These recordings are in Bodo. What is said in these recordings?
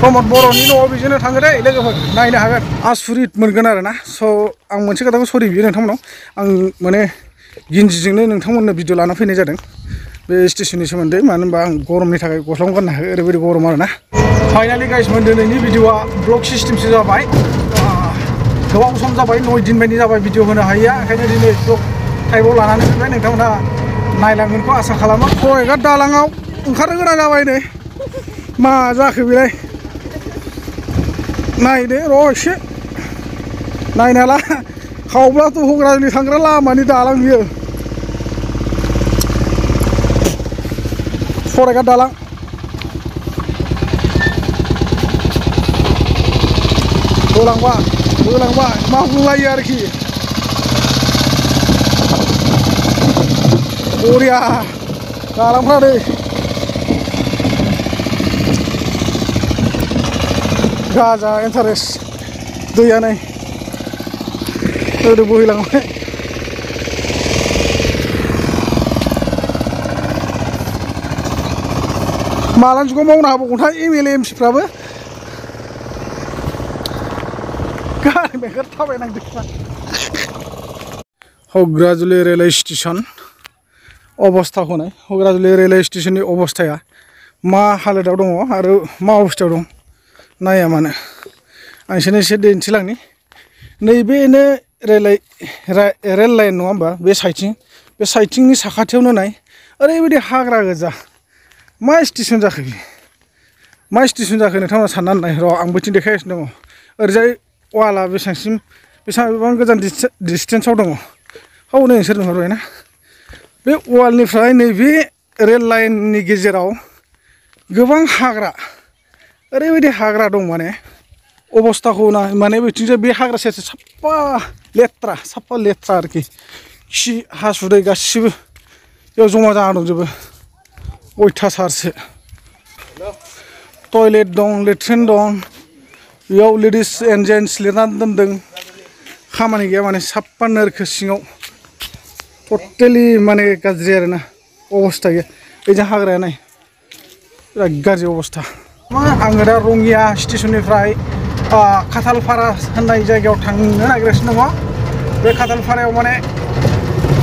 प्रमद बर'नि न'आव बिजोंनो थाङो दे लोगोफोर नायनो हागोन आसुरित मोनगोन आरोना स' आं मोनसे खोथाखौ सरि बियो नोंथांमोनाव आं माने गिन्जिजोंनो नोंथांमोननो भिडिअ लाना फैनाय जादों बे स्टेशननि सोमोन्दै मानो होनबा आं गरमनि थाखाय गस्लाखौ गाननो हायाखै ओरैबायदि गरम आरोना फाइनालि गाइस दिनैनि भिडिअआ ब्लग सिस्टेमसो जाबाय गोबाव सम जाबाय 9 दिन बायदि जाबाय भिडिअ होनो हायैया ओंखायनो दिनै ब्लग टाइपआव लानानै फैबाय नोंथांमोनहा नायलांगोनखौ आसा खालामो फरायग्रा दालाङाव ओंखारनो गोनां जाबाय नै मा जाखो बेलाय नायदो र' एसे नायनाला खावब्लाथ' हग्रानि थांग्रा लामानि दालां बियो फरायग्रा दालां बोलांबाय मा बुंलायो आरोखि बरिया दालांफ्रा नै गाजा इन्टारेस्ट दैया नै ओरै बोहैलांबाय मालानि जुगाव मावनो हाबावगोनथाय MLA MCफ्राबो गारि मेंगार थाबायनांदों हग्राजुलि रेलवे स्टेशन अबस्थाखौ नाय हग्राजुलि रेलवे स्टेशननि अबस्थाया मा हालोदाव दङ आरो मा अबस्थायाव दं नाया मानो आं एसे दिन्थिलांनि नैबेनो रेल लाइन नङा होमबा बे साइथिंनि साखाथियावनो नाय ओरैबायदि हाग्रा गोजा मा स्टेशन जाखो बे मा स्टेशन जाखो नोंथांमोना साननानै नाय र' आंबो थिं देखायगासिनो दङ ओरैजाय वाला बेसेबां गोजान डिसटेन्सआव दङ औ नै नोंसोर नुहरबायना बे वालनिफ्राय नैबे रेल लाइननि गेजेराव गोबां हाग्रा ओरैबायदि हाग्रा दं माने अबस्थाखौ ना माने बिथिंजाय बे हाग्रा सेर साफा लेथ्रा आरोखि खि हासुदै गासिबो बेयाव जमा जाना दंजोबो अयथासारसो टयलेट दं लेट्रिन दं बेयाव लेडिस एन्ड जेन्टस लिरनानै दोनदों खामानि गैया माने साफा नोरखो सिङाव टटेलि माने गाज्रि आरोना अबस्था गैया बेजों हाग्राया नाय बिराद गाज्रि अबस्था आङो दा रङिया स्टेशननिफ्राय खाथालपारा होननाय जायगायाव थांनो नागिरगासिनो दङ बे खाथालपारायाव माने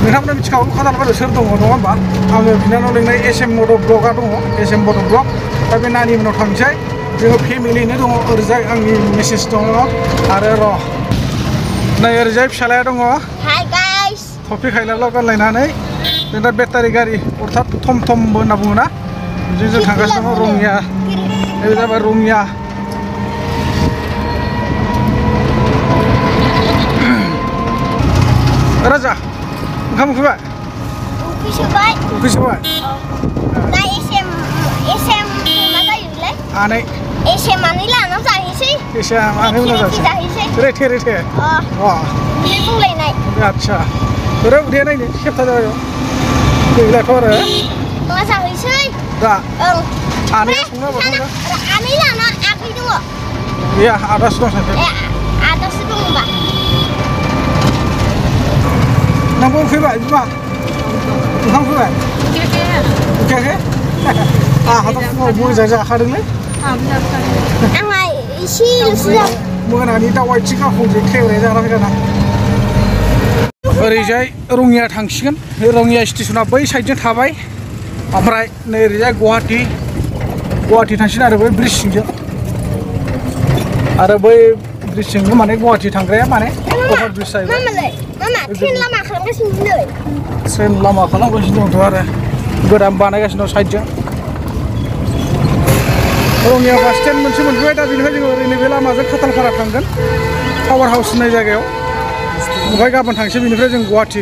नोंथांमोना मिथिखागौ खाथालपारायाव सोर दङ नङा होमबा आङो बिनानाव लिंनाय SM मद' ब्लगआ दङ SM मद' ब्लग दा बे नानि मोनाव थांसै जोङो फेमिलिनो दङ ओरैजाय आंनि मेसेज दङ आरो र' नै ओरैजाय फिसालाया दङ टफि खायलाल' गानलायनानै जों दा बेटारि गारि अर्थात थमथमबो होनना बुङोना बिदिनो जों थांगासिनो दङ रङिया बे जाबाय रङिया राजा ओंखाम उखैबाय उखैसोबाय आनै एसेमानै लाना जाहैसै एसेमानै उनाव जाहैसै रेथे बे बुंलायनाय आच्छा ओरै उदैया नायनो खेबथा जाबाय गैलाथ' आरो मा जाहैसै दा आनैया संना होबाय आनै लाना आगै दङ गैया आदासो दं सानदों आदासो दं होनबा नोंबो उखैबाय बिमा ओंखाम उखैबाय उखैयाखै आंहाथ' फुङाव मोजां जाखादोंलै आंहा एसेल'सो मोनानि दाउ आथिं गांखंजों थेवनाय जाना फैखाना ओरैजाय रङिया थांसिगोन रङिया स्टेशना बै साइडजों थाबाय ओमफ्राय नै ओरैजाय गुवाहाटि थांसिगोन आरो बै ब्रिजसिंजों आरो बै ब्रिजसिंजों माने गुवाहाटि थांग्राया माने अभार ब्रिज जाहैबाय ट्रेन लामा खालामगासिनो नै ट्रेन लामा खालामगासिनो दंथ' आरो गोदान बानायगासिनो दं साइडजों रङिया बास स्टेन्ड मोनसे मोनफैबाय दा बेनिफ्राय जोङो ओरै नैबे लामाजों खाथालपारा थांगोन पावार हाउस होननाय जायगायाव ओमफ्राय गाबोन थांसै बेनिफ्राय जों गुवाहाटि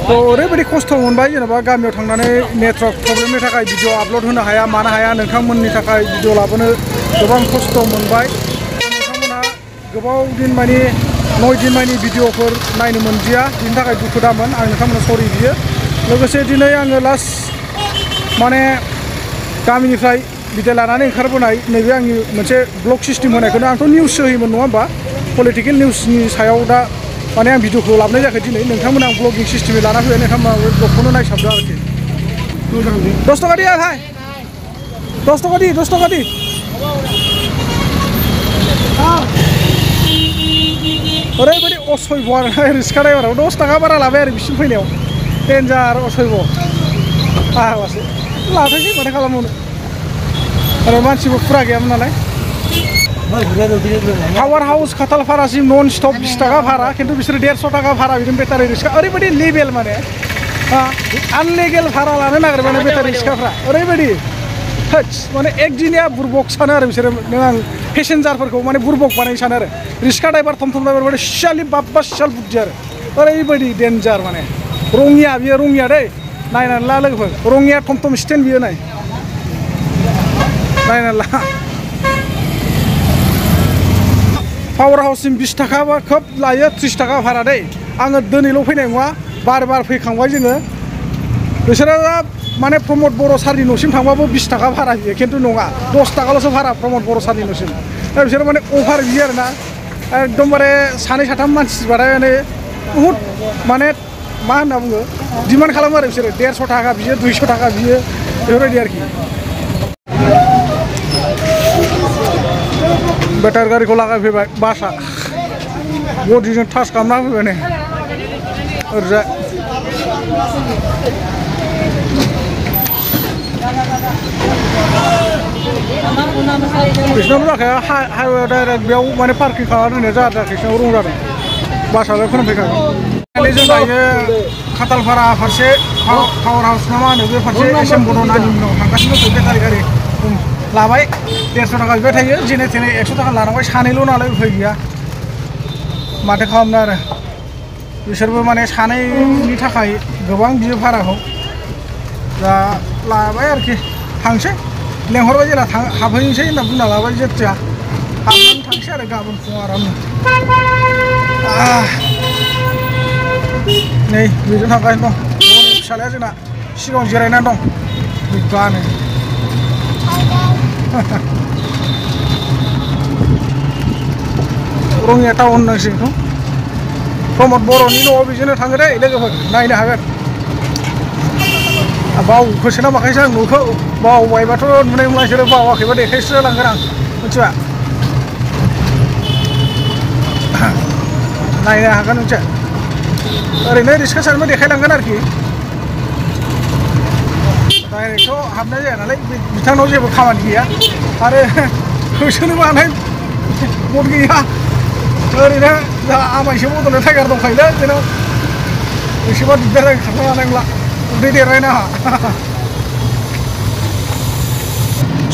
थ' ओरैबायदि खस्थ' मोनबाय जेनेबा गामियाव थांनानै नेटवर्क प्रब्लेमनि थाखाय भिडिअ आपल'ड होनो हाया मानो हाया नोंथांमोननि थाखाय भिडिअ लाबोनो गोबां खस्थ' मोनबाय नोंथांमोनहा गोबाव दिन मानि 9 दिन मानि भिडिअफोर नायनो मोनदिया बिनि थाखाय दुखु दामोन आं नोंथांमोननो सरि बियो लोगोसे दिनै आङो लास्ट माने गामिनिफ्राय बिदाय लानानै ओंखारबोनाय नैबे आंनि मोनसे ब्लग सिस्टेम होनायखौनो आंथ' निउससो होयोमोन नङा होमबा पलिटिकेल निउसनि सायाव दा माने आं भिडिअखौ लाबोनाय जायाखै दिनै नोंथांमोना आं ब्लगिं सिस्टेमै लाना फैबाय नोंथांमोना ब्लगखौनो नायसाबदो आरोखि 10 টাকা দিয়ে ভাই 10 টাকা দি ओरैबायदि असयब आरो रिक्सा ड्राइभाराव 10 थाखा बारा लाबाय आरो बिसिम फैनायाव डेन्जार असयब आहाबासो लाथोंसै माथो खालामबावनो आरो मानसिबो फुरा गैयामोन नालाय पावार हाउस खाथालपारासिम नन स्टप 20 थाखा भारा खिन्थु बिसोरो 150 थाखा भारा बिदिनो बेटारि रिक्सा ओरैबायदि लेभेल माने आनलिगेल भारा लानो नागिरो माने बेटारि रिक्साफ्रा ओरैबायदि होत्स माने एकदिनिया बुरबक सानो आरो बिसोरो नों आं पेसेन्जारफोरखौ माने बुरबक बानायनो सानो आरो रिक्सा ड्राइभार थम ड्राइभार माने सियालि बाब्बा सियाल बुद्धि आरो ओरैबायदि डेन्जार माने रङिया बियो रङिया दै नायनानै ला लोगोफोर रङिया थम स्टेन्ड बियो नायनानै ला पावार हाउससिम 20 थाखा बा खोब लायो 30 थाखा भारा दै आङो दिनैल' फैनाय नङा बार फैखांबाय जोङो बिसोरो माने प्रमद बर' सारनि न'सिम थांबाबो 20 थाखा भारा बियो खिन्थु नङा 10 थाखाल'सो भारा प्रमद बर' सारनि न'सिम दा बिसोरो माने अभार बियो आरोना एकदमबारे सानै साथाम मानसिबाथाय माने बुहुद माने मा होनना बुङो डिमान्ड खालामो आरो बिसोरो 150 थाखा बियो 200 थाखा बियो बेफोरबायदि आरोखि बेटारि गारिखौ लागायफैबाय बासआ बडिजों टाच खालामना फैबाय नै ओरैजाय बिसिनावबो जाखाया हाइवे डाइरेक्ट बेयाव माने पार्किं खालामना दोननाया जाहाथे बिसिनाव रं जादों बासआलाय फोरोंफैखागोन जों दायो खाथालपारा फारसे पावार हाउस ना मा होनो बे फारसे एसएम बड' नानि उनाव थांगासिनो दं बेटारि गारि लाबाय 150 थाखा बिबाय थायो जेने थेने 100 थाखा लानांबाय सानैल' नालाय उफाय गैया माथो खालामनो आरो बिसोरबो माने सानैनि थाखाय गोबां बियो भाराखौ दा लाबाय आरोखि थांसै लेंहरबाय जेला हाबहैनोसै होनना बुंना लाबाय जेथिया हाबनानै थांसै आरो गाबोन फुङाव आरामनो नै बेजों थांगासिनो दं फिसालाया जोंना सिगाङाव जिरायनानै दं बिब्बानो रङिया टाउन होननांसिगोन प्रमद बर'नि न'आव बेजोंनो थाङो दै लोगोफोर नायनो हागोन बावखोसो ना माखायसो आं न'खौ बावबायबाथ' नुनाय नंला बिसोरो बावाखैबा देखायस्रो लांगोन आं मिथिबा नायनो हागोन मिथिया ओरैनो रिक्सा सारनो देखायलांगोन आरोखि डाइरेक्टथ' हाबनाय जाया नालाय बिथांनाव जेबो खामानि गैया आरो होसोनोबो हानाय मद गैया ओरैनो आमायसो बदलनो टाइगार दंखायोलै जेन' एसेबा दिगदार जायो खारनो हानाय नंला उदै देरबायना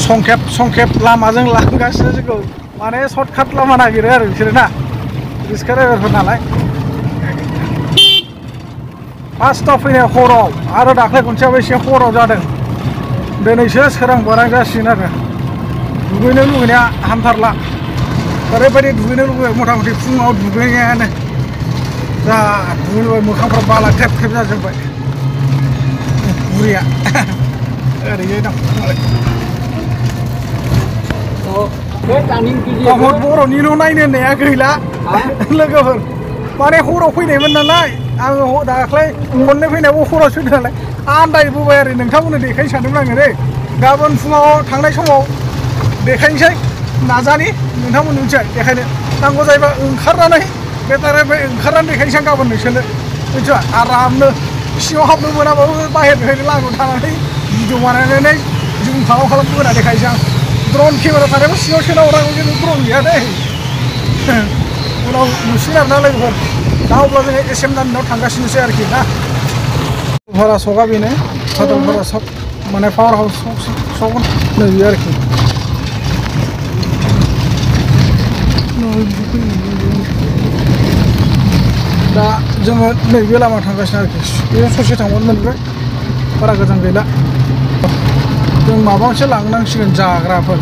संखेब लामाजों लांगासिनो जोंखौ माने सर्टकाट लामा नागिरो आरो बिसोरो ना रिक्सा ड्राइभारफोर नालाय फार्स्टआव फैनाय हराव आरो दाख्लै खनसेयावबो एसे हराव जादों दिनैसो सोरां बारां जासिगोन आरो दुगैनो लुगैनाया हामथारला ओरैबायदि दुगैनो लुगैबाय मथा मथि फुङाव दुगैनायानो जा दुगैनो लुगैबाय मोखांफ्रा बाला ख्रेब ख्रेब जाजोब्बाय बुरिया ओरैजाय दं प्रमद बर'नि न' नायनो होननाया गैला लोगोफोर माने हराव फैनायमोन नालाय आङो दाख्लै खननै फैनायावबो हराव फैदों नालाय आन्दायबोबाय आरो नोंथांमोननो देखायनो सानदोंमोन आङो दै गाबोन फुङाव थांनाय समाव देखायनोसै नाजानि नोंथांमोन मिथिया देखायनो नांगौ जायोबा ओंखारनानै बेटारिनिफ्राय ओंखारनानै देखायनोसै आं गाबोन नोंसोरनो मिथिया आरामनो सिङाव हाबनो मोनाबाबो बाहेरनिफ्रायनो लामायाव थानानै भिडिअ बानायनानै जुम खालाम बोना देखायनोसै आं ड्रन केमेरा थानायखौ सिङाव सोना हरांगौ जेबो ड्रन गैया दै उनाव नुसिगोन आरोना लोगोफोर दा अब्ला जोङो एसएम नानिनाव थांगासिनोसै आरोखि ना भारा सका बेनो खाथालपारा सब माने पावार हाउस सब नै बियो आरोखि दा जोङो नैबे लामा थांगासिनो आरोखि बे ससे थांबानो मोनबाय बारा गोजान गैला जों माबा मोनसे लांनांसिगोन जाग्राफोर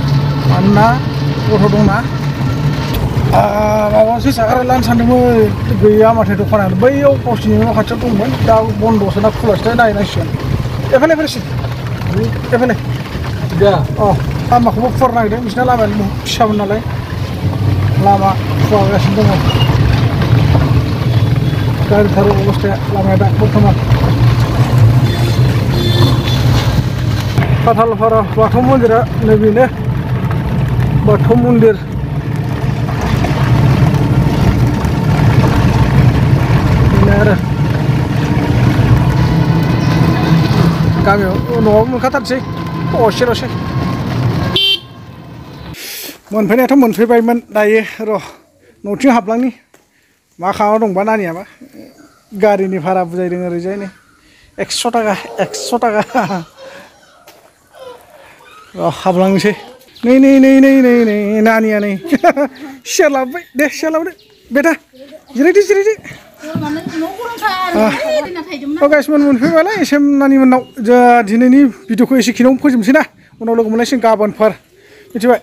मानोना गथ' दंना माबा मोनसे जाग्रा लानो सानदोंमोन गैया माथो दखानानो बैयाव गावसिनि न' खाथियाव दंमोन दा बन्द'सो ना खुलासो नायनांसिगोन एफायलाय फैसिग एफायलाय लामाखौबो फुवार नागिरदों बिसिना लामायानो फिसामोन नालाय लामा फुवारगासिनो दङ गारिथार अबस्थाया लामाया दा बर्थमान खाथालपारा बाथौ मन्दिरा नैबेनो बाथौ मन्दिर बेनो आरो गामियाव न'आव मोनखाथारसै असे मोनफैनायाथ' मोनफैबायमोन दायो र' न'थिं हाबलांनि मा खालामना दंबा नानियाबा गारिनि भारा बुजायदों ओरैजायनो 100 टाका हाबलांनोसै नै नानिया नै सियार लाबोबाय दे सियार लाबोदो बेटा जिरायदो गाइसमोन मोनफैबायलाय एसे नानिमोननाव जों दिनैनि भिडिअखौ एसेखिनियावनो फोजोबनोसै ना उनाव लोगो मोनलायसिगोन गाबोनफोर मिथिबाय